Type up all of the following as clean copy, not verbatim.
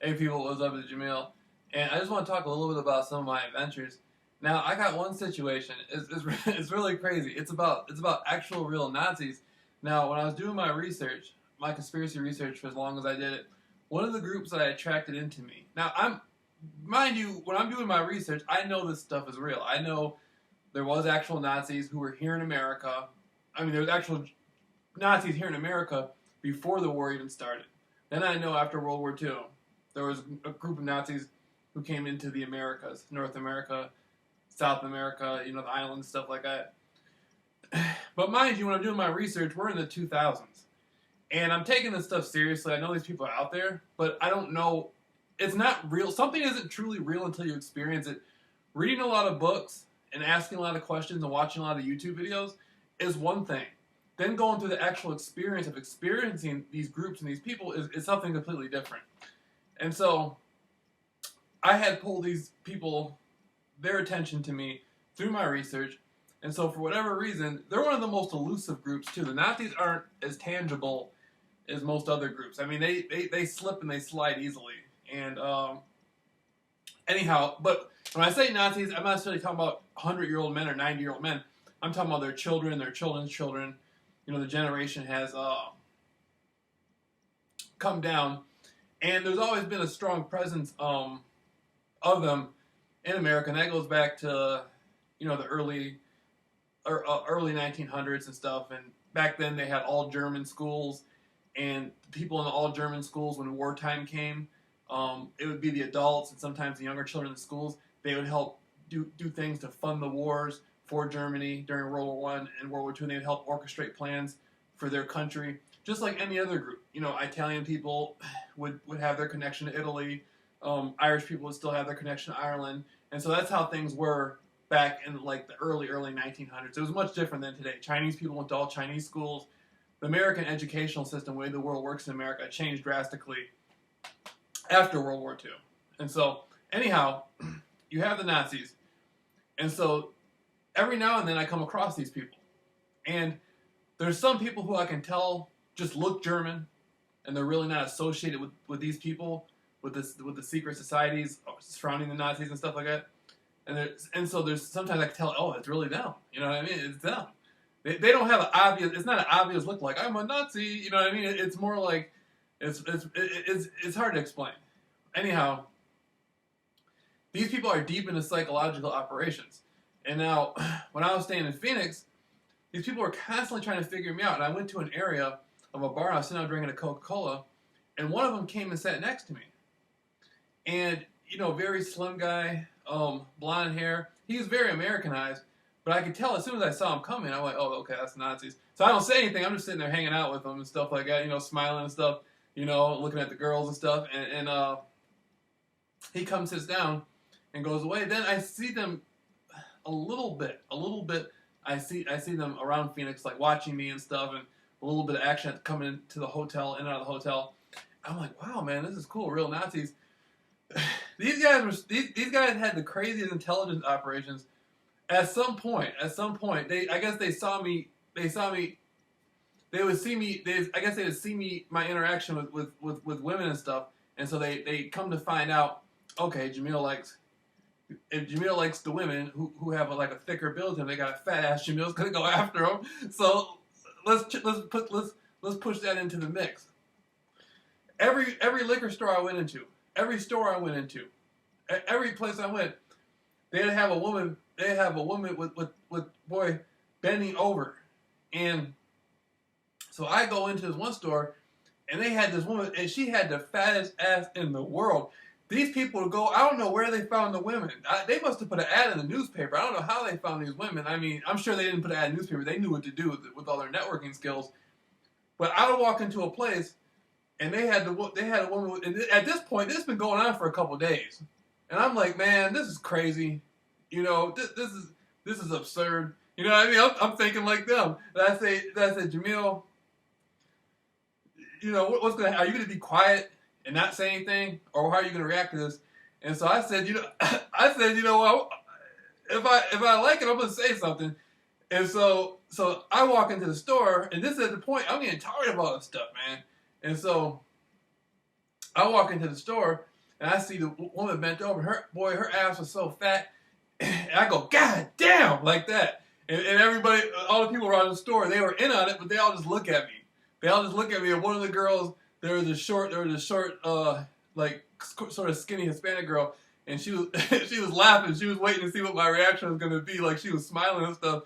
Hey people, what's up? It's Jameel, and I just want to talk a little bit about some of my adventures. Now, I got one situation. It's really crazy. It's about actual real Nazis. Now, when I was doing my research, my conspiracy research for as long as I did it, one of the groups that I attracted into me. Now, mind you, when I'm doing my research, I know this stuff is real. I know there was actual Nazis who were here in America. I mean, there was actual Nazis here in America before the war even started. Then I know after World War II, there was a group of Nazis who came into the Americas, North America, South America, the islands, stuff like that. But mind you, when I'm doing my research, we're in the 2000s. And I'm taking this stuff seriously. I know these people are out there, but I don't know. It's not real. Something isn't truly real until you experience it. Reading a lot of books and asking a lot of questions and watching a lot of YouTube videos is one thing. Then going through the actual experience of experiencing these groups and these people is something completely different. And so I had pulled these people, their attention to me through my research. And so for whatever reason, they're one of the most elusive groups too. The Nazis aren't as tangible as most other groups. I mean, they slip and they slide easily. And anyhow, but when I say Nazis, I'm not necessarily talking about 100-year-old men or 90-year-old men. I'm talking about their children, their children's children. The generation has come down. And there's always been a strong presence of them in America, and that goes back to the early 1900s and stuff. And back then they had all German schools, and people in the all German schools, when wartime came, it would be the adults and sometimes the younger children in the schools. They would help do things to fund the wars for Germany during World War I and World War II. And they would help orchestrate plans for their country. Just like any other group, Italian people would have their connection to Italy. Irish people would still have their connection to Ireland, and so that's how things were back in like the early 1900s. It was much different than today. Chinese people went to all Chinese schools. The American educational system, the way the world works in America, changed drastically after World War II. And so, anyhow, you have the Nazis, and so every now and then I come across these people, and there's some people who I can tell just look German, and they're really not associated with these people, with the secret societies surrounding the Nazis and stuff like that. And so there's sometimes I can tell, oh, it's really them. You know what I mean? It's them. They don't have an obvious. It's not an obvious look like I'm a Nazi. You know what I mean? It's more like it's hard to explain. Anyhow, these people are deep into psychological operations. And now, when I was staying in Phoenix, these people were constantly trying to figure me out. And I went to an area of a bar. I was sitting out drinking a Coca-Cola, and one of them came and sat next to me. And very slim guy, blonde hair. He was very Americanized, but I could tell as soon as I saw him coming, I'm like, oh, okay, that's Nazis. So I don't say anything. I'm just sitting there hanging out with them and stuff like that, smiling and stuff, looking at the girls and stuff. And he comes, sits down, and goes away. Then I see them a little bit. I see them around Phoenix, like watching me and stuff, and a little bit of action coming into the hotel, in and out of the hotel. I'm like, wow, man, this is cool, real Nazis. These guys had the craziest intelligence operations. At some point, I guess they saw me. They would see me. I guess they would see me, my interaction with women and stuff, and so they come to find out. Okay, if Jameel likes the women who have a thicker build to them, they got a fat ass. Jameel's gonna go after them. So let's push that into the mix. Every liquor store I went into, every store I went into, every place I went, they'd have a woman. They have a woman with boy bending over, and so I go into this one store, and they had this woman, and she had the fattest ass in the world. These people would go, I don't know where they found the women. They must have put an ad in the newspaper. I don't know how they found these women. I mean, I'm sure they didn't put an ad in the newspaper. They knew what to do with all their networking skills. But I would walk into a place, and they had a woman. And at this point, this has been going on for a couple of days, and I'm like, man, this is crazy. This is absurd. You know what I mean? I'm thinking like them. And I say, Jameel, what's gonna? Are you gonna be quiet and not say anything, or how are you going to react to this? And so I said, what? If I like it, I'm going to say something. And so I walk into the store, and this is at the point I'm getting tired of all this stuff, man. And so I walk into the store and I see the woman bent over. Her ass was so fat. And I go, God damn, like that. And everybody, all the people around the store, they were in on it, but they all just look at me. They all just look at me. And one of the girls, there was a short, like sort of skinny Hispanic girl, and she was she was laughing. She was waiting to see what my reaction was gonna be. Like she was smiling and stuff.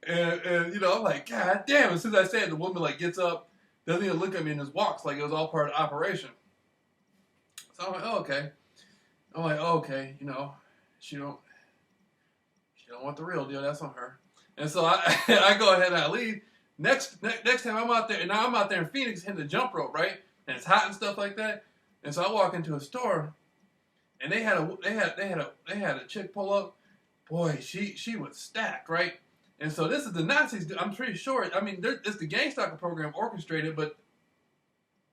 And you know, I'm like, God damn. As soon as I say it, the woman like gets up, doesn't even look at me, and just walks like it was all part of the operation. So I'm like, oh, okay. I'm like, oh, okay. You know, she don't want the real deal. That's on her. And so I go ahead and I leave. Next time I'm out there, and now I'm out there in Phoenix hitting the jump rope, right? And it's hot and stuff like that. And so I walk into a store, and they had a chick pull up. Boy, she was stacked, right? And so this is the Nazis. I'm pretty sure. I mean, it's the gang stalker program orchestrated, but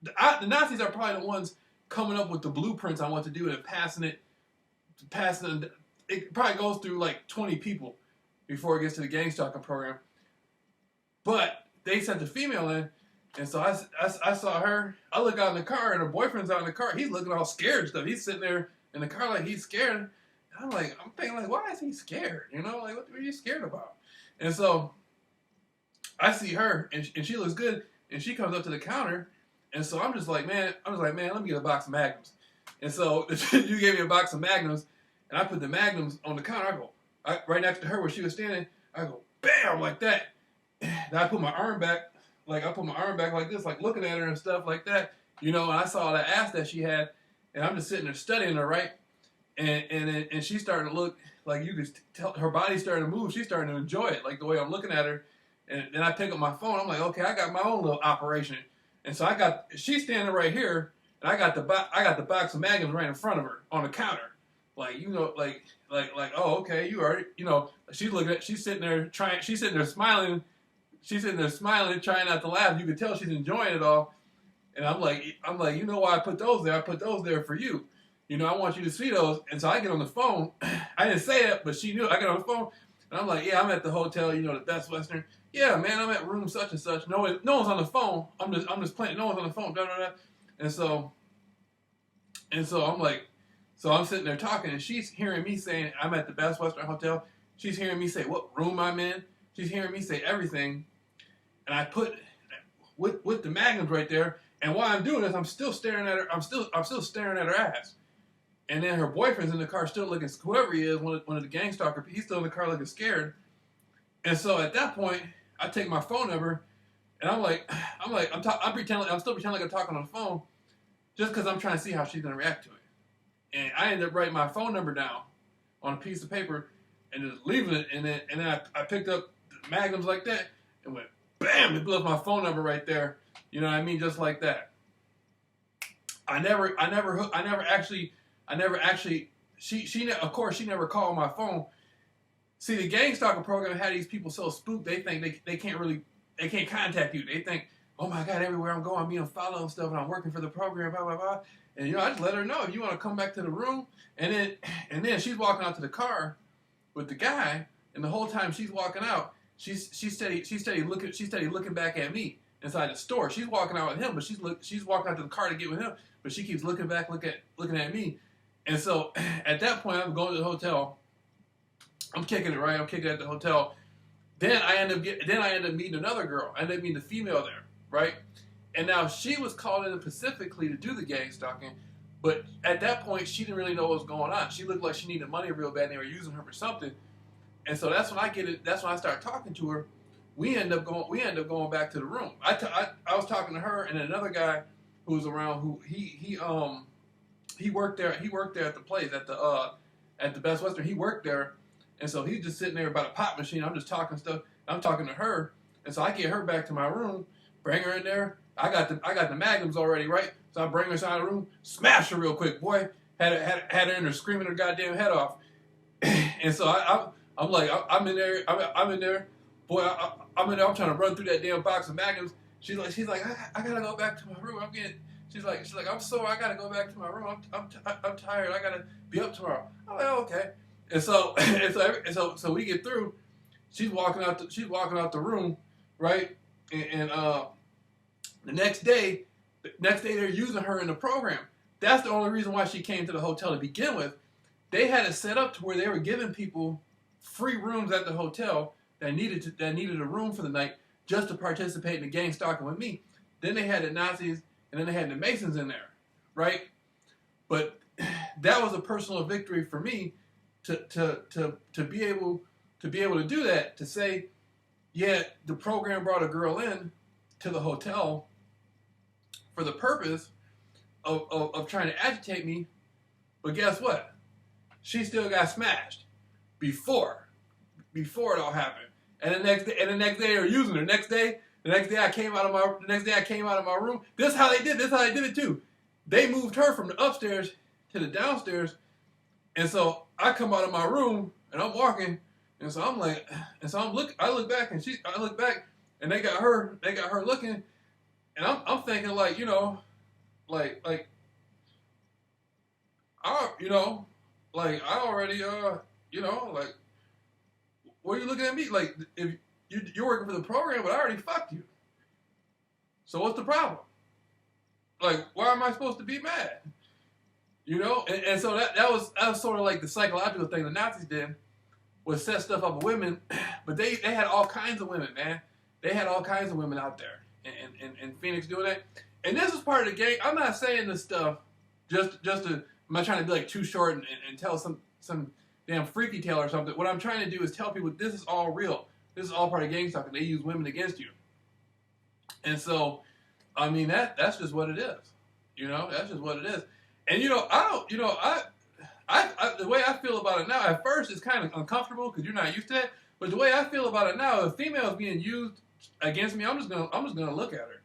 the Nazis are probably the ones coming up with the blueprints on what to do and passing it. It probably goes through like 20 people before it gets to the gang stalking program. But they sent the female in, and so I saw her. I look out in the car, and her boyfriend's out in the car. He's looking all scared and stuff. He's sitting there in the car like he's scared. And I'm thinking like, why is he scared? You know, like what are you scared about? And so I see her, and she looks good, and she comes up to the counter, and so I'm just like, man, let me get a box of Magnums. And so you gave me a box of Magnums, and I put the Magnums on the counter. I go right next to her where she was standing. I go, bam, like that. And I put my arm back like this, like looking at her and stuff like that, you know. And I saw that ass that she had, and I'm just sitting there studying her, right? And she's starting to look like you could tell her body's starting to move. She's starting to enjoy it, like the way I'm looking at her. And then I pick up my phone. I'm like, okay, I got my own little operation. And so she's standing right here, and I got the box of Magnums right in front of her on the counter. Like, you know, like, oh, okay, you already, you know, she's sitting there smiling, trying not to laugh. You could tell she's enjoying it all. And I'm like, you know why I put those there? I put those there for you. You know, I want you to see those. And so I get on the phone. I didn't say it, but she knew. I get on the phone, and I'm like, yeah, I'm at the hotel, you know, the Best Western. Yeah, man, I'm at room such and such. No one's on the phone. I'm just playing. No one's on the phone. Da, da, da. And so I'm like, so I'm sitting there talking, and she's hearing me saying, I'm at the Best Western Hotel. She's hearing me say what room I'm in. She's hearing me say everything. And I put with the Magnums right there. And while I'm doing this, I'm still staring at her. I'm still staring at her ass. And then her boyfriend's in the car still looking, whoever he is, one of the gang stalker, he's still in the car looking scared. And so at that point, I take my phone number, and I'm still pretending like I'm talking on the phone, just because I'm trying to see how she's gonna react to it. And I ended up writing my phone number down on a piece of paper and just leaving it. And then I picked up the Magnums like that and went bam, it blew up my phone number right there. You know what I mean? Just like that. I never actually. Of course, she never called my phone. See, the gang stalker program had these people so spooked, they think they can't contact you. They think, oh my God, everywhere I'm going, I'm being followed and stuff, and I'm working for the program, blah, blah, blah. And, you know, I just let her know if you want to come back to the room. And then she's walking out to the car with the guy, and the whole time she's walking out, she's steady looking back at me inside the store. She's walking out with him, but she's walking out to the car to get with him, but she keeps looking back, looking at me. And so at that point, I'm going to the hotel. I'm kicking it, right? I'm kicking it at the hotel. Then I end up meeting another girl. I end up meeting the female there, right? And now she was called in specifically to do the gang stalking, but at that point, she didn't really know what was going on. She looked like she needed money real bad, and they were using her for something. And so that's when I get it. That's when I start talking to her. We end up going back to the room. I was talking to her and another guy who was around. Who he worked there. He worked there at the place at the Best Western. He worked there, and so he's just sitting there by the pop machine. I'm just talking stuff. I'm talking to her, and so I get her back to my room, bring her in there. I got the Magnums already, right? So I bring her inside the room, smash her real quick, boy. Had her in there screaming her goddamn head off. And so I'm like, I'm in there, boy. I'm in there. I'm trying to run through that damn box of Magnums. She's like, I gotta go back to my room. She's like, I'm sore. I gotta go back to my room. I'm tired. I gotta be up tomorrow. I'm like, oh, okay. And so we get through. She's walking out the room, right? And the next day they're using her in the program. that's the only reason why she came to the hotel to begin with. They had it set up to where they were giving people free rooms at the hotel that needed a room for the night just to participate in the gang stalking with me. Then they had the Nazis, and then they had the Masons in there, right? But that was a personal victory for me to be able to do that, to say, yeah, the program brought a girl in to the hotel for the purpose of trying to agitate me, but guess what? She still got smashed before it all happened. And the next day they were using her. The next day I came out of my room. This is how they did it too. They moved her from the upstairs to the downstairs, and so I come out of my room and I'm walking, and so I'm like, I look back and they got her looking, and I'm thinking like, you know, like I already you know, like, what are you looking at me? Like, if you're working for the program, but I already fucked you. So what's the problem? Like, why am I supposed to be mad? You know? And so that was sort of like the psychological thing the Nazis did, was set stuff up with women. But they had all kinds of women, man. They had all kinds of women out there in Phoenix doing that. And this is part of the game. I'm not saying this stuff just to, I'm not trying to be like too short and tell some damn freaky tale or something. What I'm trying to do is tell people this is all real. This is all part of gang stalking. They use women against you. And so, I mean, that's just what it is. You know, that's just what it is. And, you know, the way I feel about it now, at first it's kind of uncomfortable because you're not used to it. But the way I feel about it now, if a female is being used against me, I'm just gonna look at her.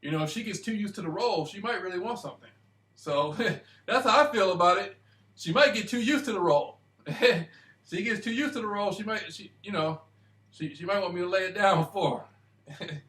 You know, if she gets too used to the role, she might really want something. So that's how I feel about it. She might get too used to the role. She gets too used to the role. She might want me to lay it down for her.